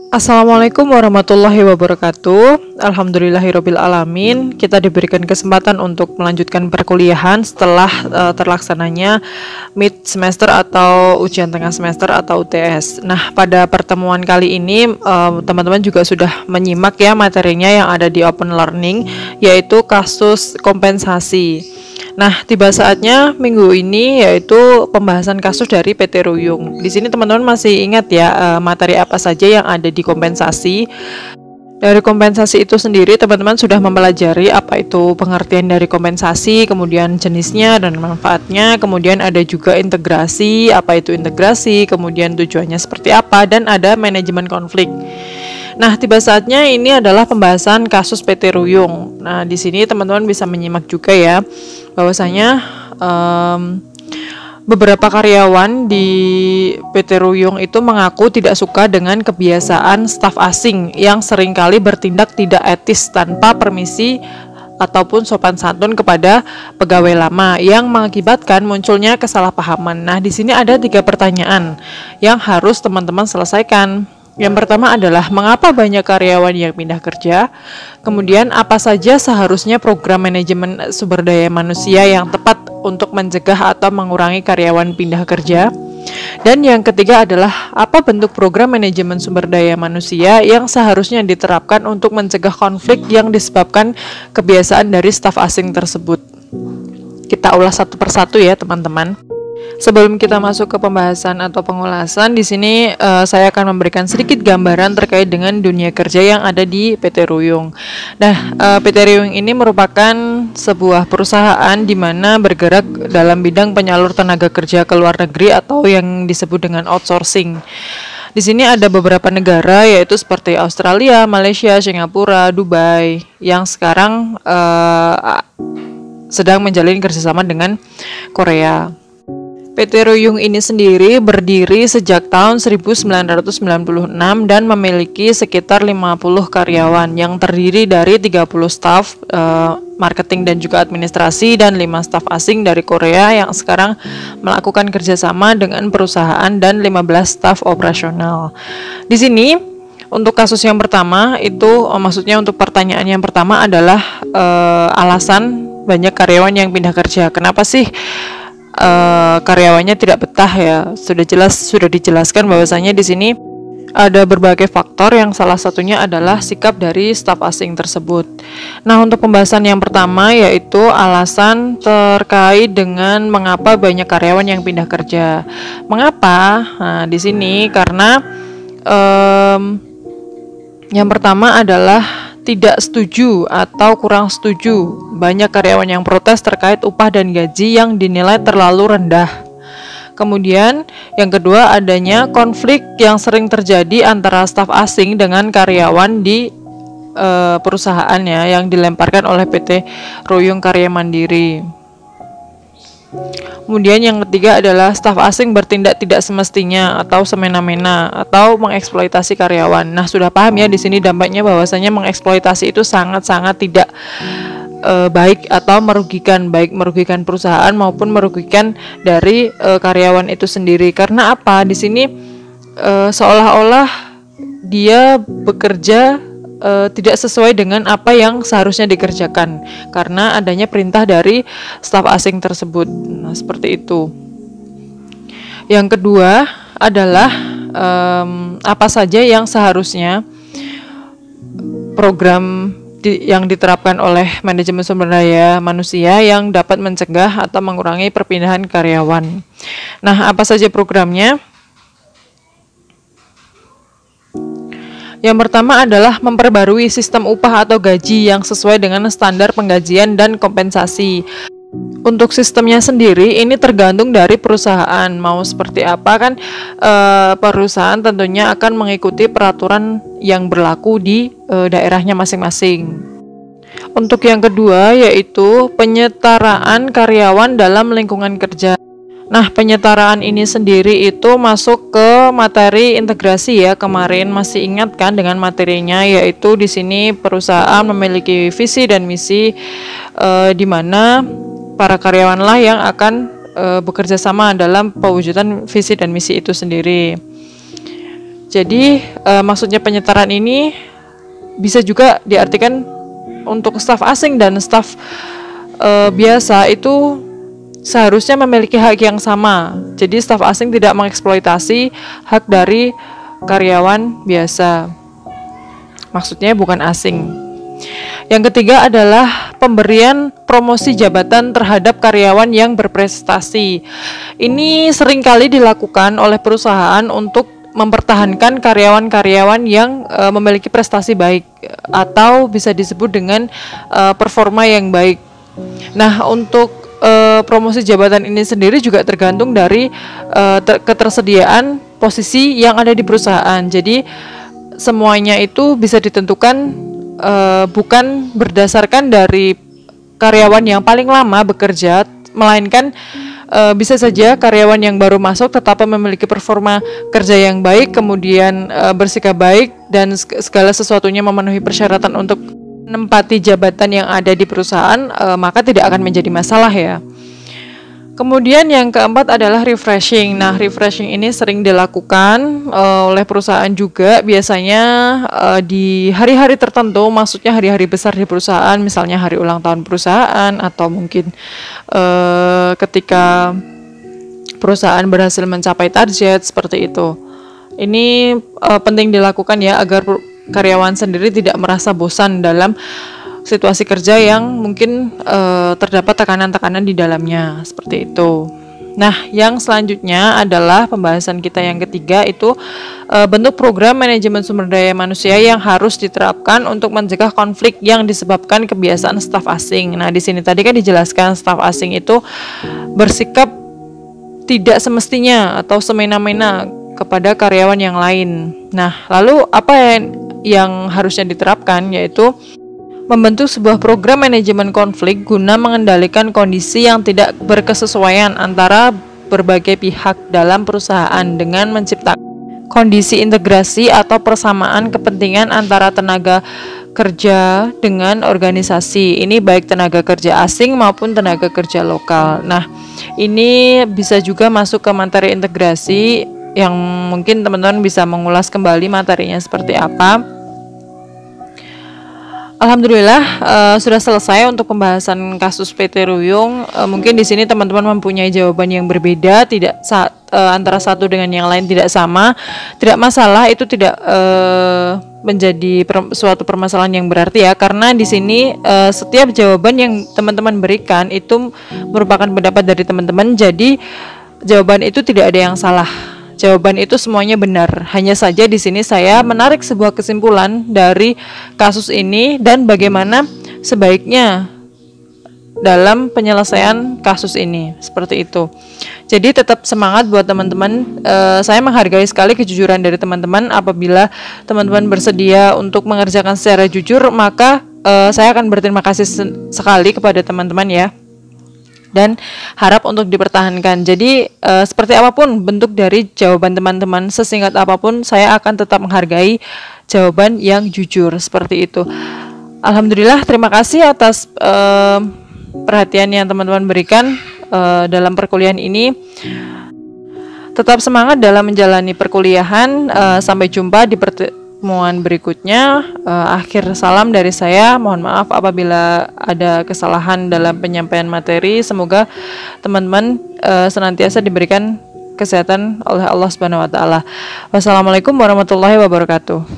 Assalamualaikum warahmatullahi wabarakatuh. Alhamdulillahirabbil alamin. Kita diberikan kesempatan untuk melanjutkan perkuliahan setelah terlaksananya mid semester atau ujian tengah semester atau UTS. Nah, pada pertemuan kali ini teman-teman juga sudah menyimak ya materinya yang ada di Open Learning, yaitu kasus kompensasi. Nah, tiba saatnya minggu ini yaitu pembahasan kasus dari PT Ruyung. Di sini teman-teman masih ingat ya materi apa saja yang ada di kompensasi. Dari kompensasi itu sendiri teman-teman sudah mempelajari apa itu pengertian dari kompensasi, kemudian jenisnya dan manfaatnya, kemudian ada juga integrasi, apa itu integrasi, kemudian tujuannya seperti apa, dan ada manajemen konflik. Nah, tiba saatnya ini adalah pembahasan kasus PT Ruyung. Nah, di sini teman-teman bisa menyimak juga ya, bahwasanya beberapa karyawan di PT Ruyung itu mengaku tidak suka dengan kebiasaan staf asing yang seringkali bertindak tidak etis tanpa permisi ataupun sopan santun kepada pegawai lama yang mengakibatkan munculnya kesalahpahaman. Nah, di sini ada 3 pertanyaan yang harus teman-teman selesaikan. Yang pertama adalah mengapa banyak karyawan yang pindah kerja? Kemudian apa saja seharusnya program manajemen sumber daya manusia yang tepat untuk mencegah atau mengurangi karyawan pindah kerja? Dan yang ketiga adalah apa bentuk program manajemen sumber daya manusia yang seharusnya diterapkan untuk mencegah konflik yang disebabkan kebiasaan dari staf asing tersebut. Kita ulas satu persatu ya teman-teman. Sebelum kita masuk ke pembahasan atau pengulasan, di sini saya akan memberikan sedikit gambaran terkait dengan dunia kerja yang ada di PT Ruyung. Nah, PT Ruyung ini merupakan sebuah perusahaan di mana bergerak dalam bidang penyalur tenaga kerja ke luar negeri atau yang disebut dengan outsourcing. Di sini ada beberapa negara yaitu seperti Australia, Malaysia, Singapura, Dubai yang sekarang sedang menjalin kerjasama dengan Korea. PT Ruyung ini sendiri berdiri sejak tahun 1996 dan memiliki sekitar 50 karyawan yang terdiri dari 30 staf marketing dan juga administrasi dan 5 staf asing dari Korea yang sekarang melakukan kerjasama dengan perusahaan dan 15 staf operasional. Di sini untuk kasus yang pertama itu maksudnya untuk pertanyaan yang pertama adalah alasan banyak karyawan yang pindah kerja. Kenapa sih karyawannya tidak betah ya? Sudah dijelaskan bahwasanya di sini ada berbagai faktor yang salah satunya adalah sikap dari staf asing tersebut. Nah, untuk pembahasan yang pertama yaitu alasan terkait dengan mengapa banyak karyawan yang pindah kerja. Mengapa? Nah, di sini karena yang pertama adalah tidak setuju atau kurang setuju. Banyak karyawan yang protes terkait upah dan gaji yang dinilai terlalu rendah. Kemudian yang kedua adanya konflik yang sering terjadi antara staf asing dengan karyawan di perusahaannya yang dilemparkan oleh PT Ruyung Karya Mandiri. Kemudian yang ketiga adalah staf asing bertindak tidak semestinya atau semena-mena atau mengeksploitasi karyawan. Nah, sudah paham ya di sini dampaknya bahwasanya mengeksploitasi itu sangat-sangat tidak baik atau merugikan, baik merugikan perusahaan maupun merugikan dari karyawan itu sendiri. Karena apa? Di sini seolah-olah dia bekerja tidak sesuai dengan apa yang seharusnya dikerjakan karena adanya perintah dari staf asing tersebut. Nah, seperti itu. Yang kedua adalah apa saja yang seharusnya program yang diterapkan oleh manajemen sumber daya manusia yang dapat mencegah atau mengurangi perpindahan karyawan. Nah, apa saja programnya? Yang pertama adalah memperbarui sistem upah atau gaji yang sesuai dengan standar penggajian dan kompensasi. Untuk sistemnya sendiri ini tergantung dari perusahaan. Mau seperti apa kan perusahaan tentunya akan mengikuti peraturan yang berlaku di daerahnya masing-masing. Untuk yang kedua yaitu penyetaraan karyawan dalam lingkungan kerja. Nah, penyetaraan ini sendiri itu masuk ke materi integrasi ya. Kemarin masih ingat kan dengan materinya, yaitu di sini perusahaan memiliki visi dan misi di mana para karyawanlah yang akan bekerja sama dalam pewujudan visi dan misi itu sendiri. Jadi maksudnya penyetaraan ini bisa juga diartikan untuk staf asing dan staf biasa itu seharusnya memiliki hak yang sama. Jadi staf asing tidak mengeksploitasi hak dari karyawan biasa. Maksudnya bukan asing. Yang ketiga adalah pemberian promosi jabatan terhadap karyawan yang berprestasi. Ini seringkali dilakukan oleh perusahaan untuk mempertahankan karyawan-karyawan yang memiliki prestasi baik atau bisa disebut dengan performa yang baik. Nah, untuk promosi jabatan ini sendiri juga tergantung dari ketersediaan posisi yang ada di perusahaan. Jadi semuanya itu bisa ditentukan bukan berdasarkan dari karyawan yang paling lama bekerja, melainkan bisa saja karyawan yang baru masuk tetapi memiliki performa kerja yang baik, kemudian bersikap baik dan segala sesuatunya memenuhi persyaratan untuk menempati jabatan yang ada di perusahaan, maka tidak akan menjadi masalah ya. Kemudian yang keempat adalah refreshing. Nah, refreshing ini sering dilakukan oleh perusahaan juga, biasanya di hari-hari tertentu, maksudnya hari-hari besar di perusahaan, misalnya hari ulang tahun perusahaan atau mungkin ketika perusahaan berhasil mencapai target seperti itu. Ini penting dilakukan ya, agar karyawan sendiri tidak merasa bosan dalam situasi kerja yang mungkin terdapat tekanan-tekanan di dalamnya, seperti itu. Nah, yang selanjutnya adalah pembahasan kita yang ketiga, itu bentuk program manajemen sumber daya manusia yang harus diterapkan untuk mencegah konflik yang disebabkan kebiasaan staf asing. Nah, di sini tadi kan dijelaskan staf asing itu bersikap tidak semestinya atau semena-mena kepada karyawan yang lain. Nah, lalu apa yang harusnya diterapkan, yaitu membentuk sebuah program manajemen konflik guna mengendalikan kondisi yang tidak berkesesuaian antara berbagai pihak dalam perusahaan dengan menciptakan kondisi integrasi atau persamaan kepentingan antara tenaga kerja dengan organisasi. Ini baik tenaga kerja asing maupun tenaga kerja lokal. Nah, ini bisa juga masuk ke materi integrasi yang mungkin teman-teman bisa mengulas kembali materinya seperti apa. Alhamdulillah sudah selesai untuk pembahasan kasus PT Ruyung. Mungkin di sini teman-teman mempunyai jawaban yang berbeda, tidak antara satu dengan yang lain tidak sama. Tidak masalah, itu tidak menjadi suatu permasalahan yang berarti ya, karena di sini setiap jawaban yang teman-teman berikan itu merupakan pendapat dari teman-teman. Jadi jawaban itu tidak ada yang salah. Jawaban itu semuanya benar. Hanya saja di sini saya menarik sebuah kesimpulan dari kasus ini dan bagaimana sebaiknya dalam penyelesaian kasus ini, seperti itu. Jadi tetap semangat buat teman-teman. Saya menghargai sekali kejujuran dari teman-teman. Apabila teman-teman bersedia untuk mengerjakan secara jujur, maka saya akan berterima kasih sekali kepada teman-teman ya, dan harap untuk dipertahankan. Jadi seperti apapun bentuk dari jawaban teman-teman, sesingkat apapun, saya akan tetap menghargai jawaban yang jujur, seperti itu. Alhamdulillah, terima kasih atas perhatian yang teman-teman berikan dalam perkuliahan ini. Tetap semangat dalam menjalani perkuliahan. Sampai jumpa di pertemuan berikutnya. Akhir salam dari saya. Mohon maaf apabila ada kesalahan dalam penyampaian materi. Semoga teman-teman senantiasa diberikan kesehatan oleh Allah Subhanahu wa taala. Wassalamualaikum warahmatullahi wabarakatuh.